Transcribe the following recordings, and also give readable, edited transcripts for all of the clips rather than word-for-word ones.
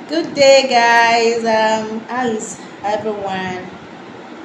Good day, guys. How is everyone?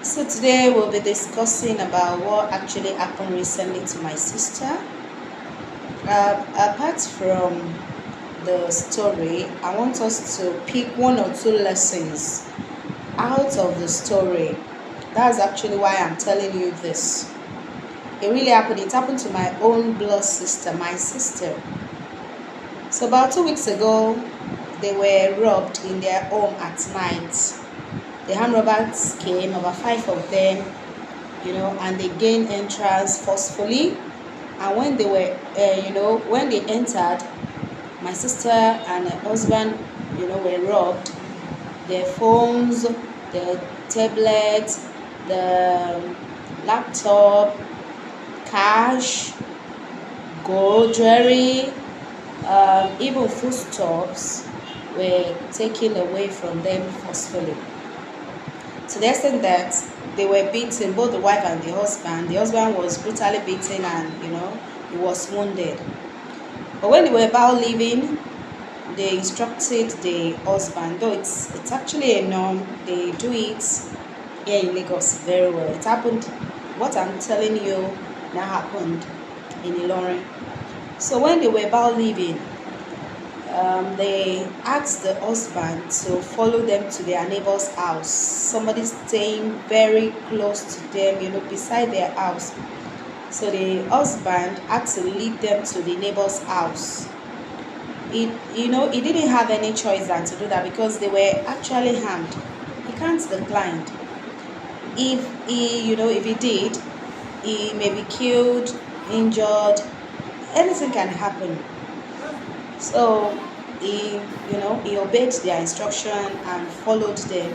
So today we'll be discussing about what actually happened recently to my sister. Apart from the story, I want us to pick one or two lessons out of the story. That's actually why I'm telling you this. It really happened. It happened to my own blood sister, my sister. So about 2 weeks ago, they were robbed in their home at night. The armed robbers came, about five of them, and they gained entrance forcefully. And when they were, when they entered, my sister and her husband, were robbed. Their phones, the tablet, the laptop, cash, gold, jewelry, even foodstuffs were taken away from them forcefully. To the extent that they were beaten, both the wife and the husband. The husband was brutally beaten and he was wounded. But when they were about leaving, they instructed the husband, though it's actually a norm, they do it here in Lagos very well. It happened, what I'm telling you now happened in Ilorin. So when they were about leaving, they asked the husband to follow them to their neighbor's house. Somebody staying very close to them, beside their house. So the husband had to lead them to the neighbor's house. He didn't have any choice than to do that because they were actually harmed. He can't decline. If he did, he may be killed, injured, anything can happen. So he obeyed their instruction and followed them.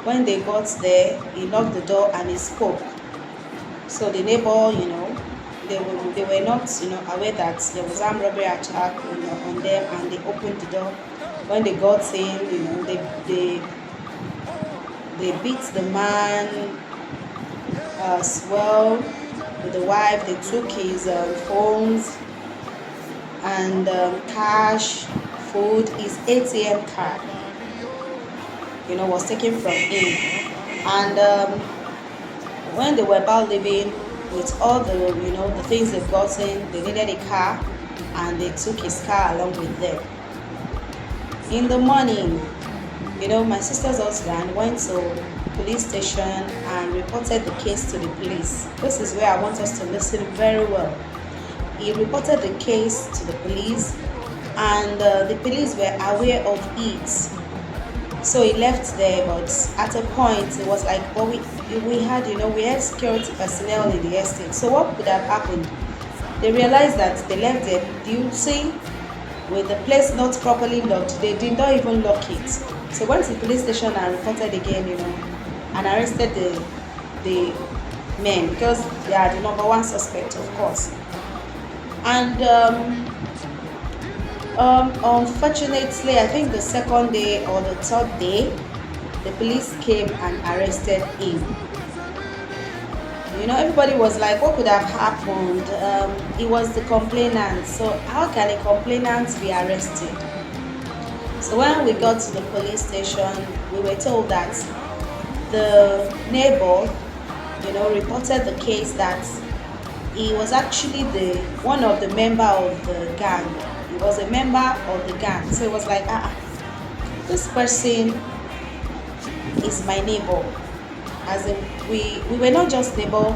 When they got there, he knocked the door and he spoke. So the neighbor, they were not, aware that there was armed robbery attack, on them, and they opened the door. When they got in, they beat the man as well with the wife. They took his phones and cash, food, his ATM card, was taken from him. And when they were about leaving with all the things they've gotten, they needed a car, and they took his car along with them. In the morning, my sister's husband went to police station and reported the case to the police. This is where I want us to listen very well. He reported the case to the police, and the police were aware of it. So he left there, but at a point it was like, well, we had security personnel in the estate. So what could have happened? They realized that they left their duty with the place not properly locked. They did not even lock it. So went to the police station and reported again, and arrested the men because they are the number one suspect, of course. And unfortunately, I think the second day or the third day, the police came and arrested him. Everybody was like, what could have happened? He was the complainant, so how can a complainant be arrested? So when we got to the police station, we were told that the neighbor, reported the case that he was actually the one of the member of the gang. He was a member of the gang. So it was like, this person is my neighbor. As in, we were not just neighbor,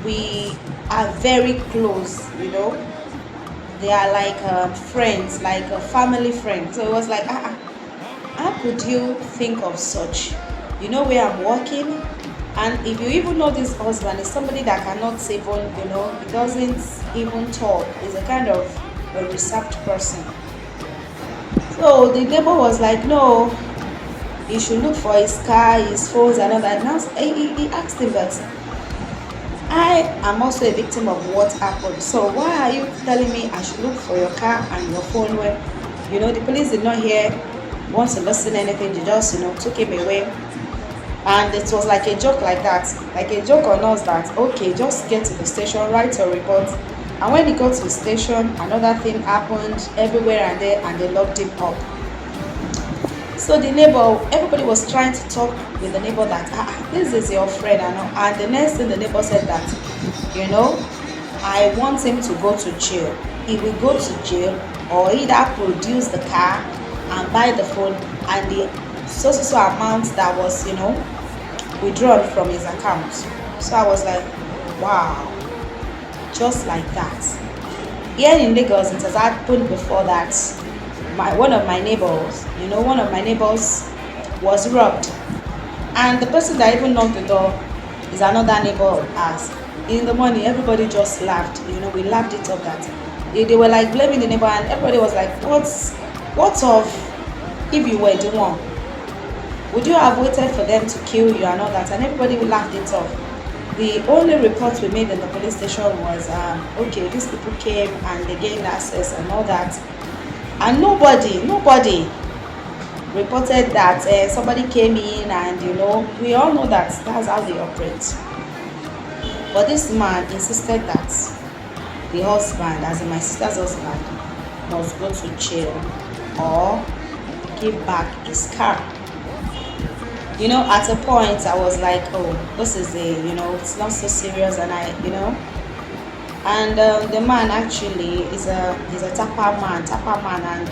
we are very close, They are like friends, like a family friend. So it was like, how could you think of such? Where I'm working, and if you even know this husband is somebody that cannot even, he doesn't even talk. He's a kind of a reserved person. So the neighbor was like, no, he should look for his car, his phones, and all that. Now he asked him, but I am also a victim of what happened. So why are you telling me I should look for your car and your phone when, the police did not want to listen anything. They just, took him away. And it was like a joke like that. Like a joke on us that, okay, just get to the station, write your report. And when he got to the station, another thing happened everywhere and there, and they locked him up. So the neighbor, everybody was trying to talk with the neighbor that this is your friend, and the next thing the neighbor said that, you know, I want him to go to jail. He will go to jail or either produce the car and buy the phone and the so amount that was, withdrawn from his account. So I was like, wow, just like that. Here in Lagos, it has happened before that one of my neighbors, was robbed, and the person that even knocked the door is another neighbor of ours. In the morning, everybody just laughed. We laughed it up that they were like blaming the neighbor, and everybody was like, what of if you were the one? Would you have waited for them to kill you and all that? And everybody laughed it off. The only report we made in the police station was, okay, these people came and they gained access and all that. And nobody reported that somebody came in, and we all know that that's how they operate. But this man insisted that the husband, as in my sister's husband, must go to jail or give back his car. At a point I was like, oh, this is it's not so serious, and the man actually is a tapper man, and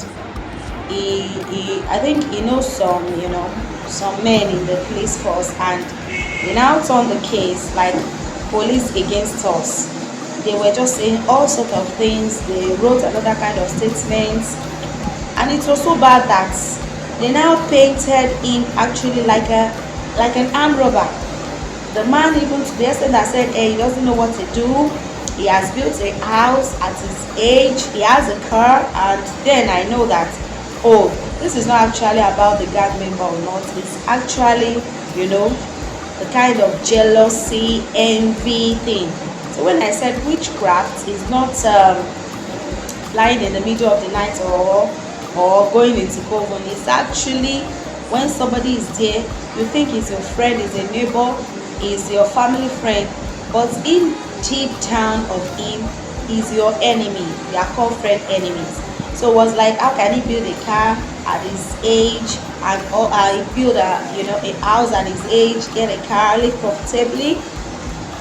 he I think he knows some men in the police force, and they now turned the case like police against us. They were just saying all sorts of things. They wrote another kind of statements, and it was so bad that they now painted him actually like an armed robber. The man, even to the extent that said, hey, he doesn't know what to do. He has built a house at his age, he has a car, and then I know that, oh, this is not actually about the gang member or not. It's actually, the kind of jealousy, envy thing. So when I said witchcraft is not lying in the middle of the night or going into coven, it's actually when somebody is there, you think he's your friend, he's a neighbor, he's your family friend, but in deep down of him, he's your enemy. They are called friend enemies. So it was like, how can he build a car at his age, and he build a house at his age, get a car, live profitably?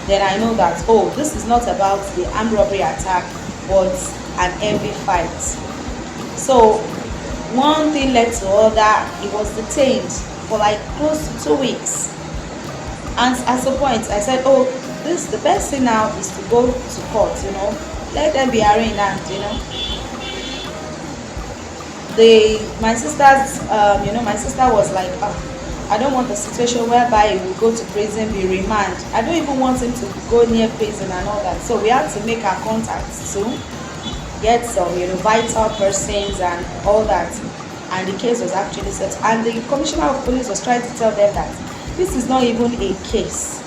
Then I know that, oh, this is not about the armed robbery attack, but an envy fight. So one thing led to other. He was detained for like close to 2 weeks, and at some point I said, oh, the best thing now is to go to court, let them be arraigned, and my sister was like, I don't want a situation whereby he will go to prison, be remanded. I don't even want him to go near prison and all that. So we had to make our contacts too, get some vital persons and all that, and the case was actually set. And the commissioner of police was trying to tell them that this is not even a case.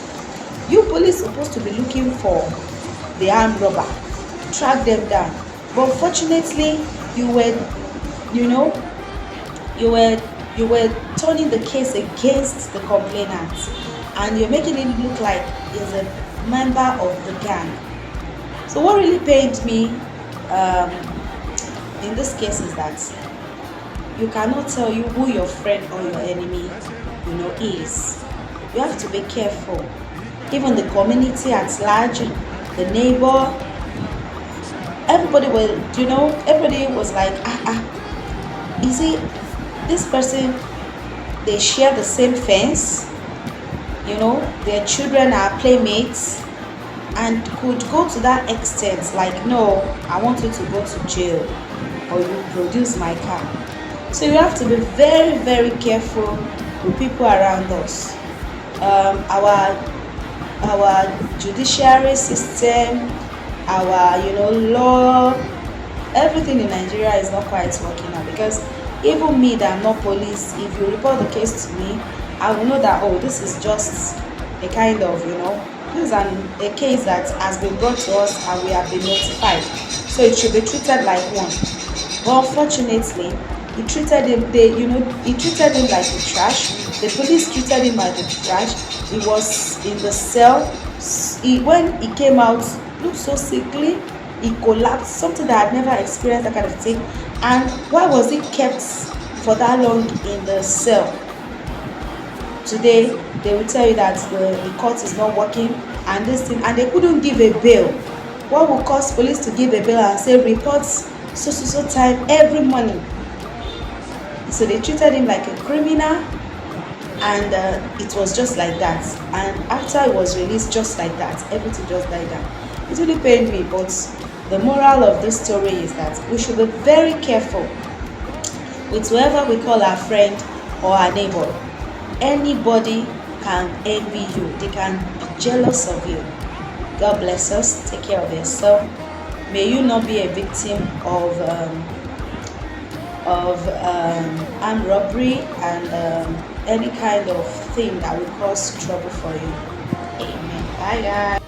You police supposed to be looking for the armed robber, track them down, but fortunately you were turning the case against the complainant, and you're making it look like he's a member of the gang. So what really pained me in this case is that you cannot tell you who your friend or your enemy is. You have to be careful. Even the community at large, the neighbor, everybody was like, is it this person? They share the same fence, their children are playmates, and could go to that extent, like, no, I want you to go to jail or you produce my car. So you have to be very, very careful with people around us. Our judiciary system, our law, everything in Nigeria is not quite working out, because even me that I'm not police, if you report the case to me, I will know that, oh, this is just a kind of this is a case that has been brought to us and we have been notified, so it should be treated like one. But unfortunately, he treated him like the trash. The police treated him like the trash. He was in the cell. When he came out, looked so sickly. He collapsed, something that I had never experienced, that kind of thing. And why was he kept for that long in the cell. Today they will tell you that the court is not working and this thing, and they couldn't give a bail. What will cause police to give a bail and say reports so time every morning? So they treated him like a criminal, and it was just like that. And after he was released, just like that, everything just died down. It really pained me, but the moral of this story is that we should be very careful with whoever we call our friend or our neighbor. Anybody can envy you, they can be jealous of you. God bless us. Take care of yourself. May you not be a victim of armed robbery and any kind of thing that will cause trouble for you. Amen. Bye guys.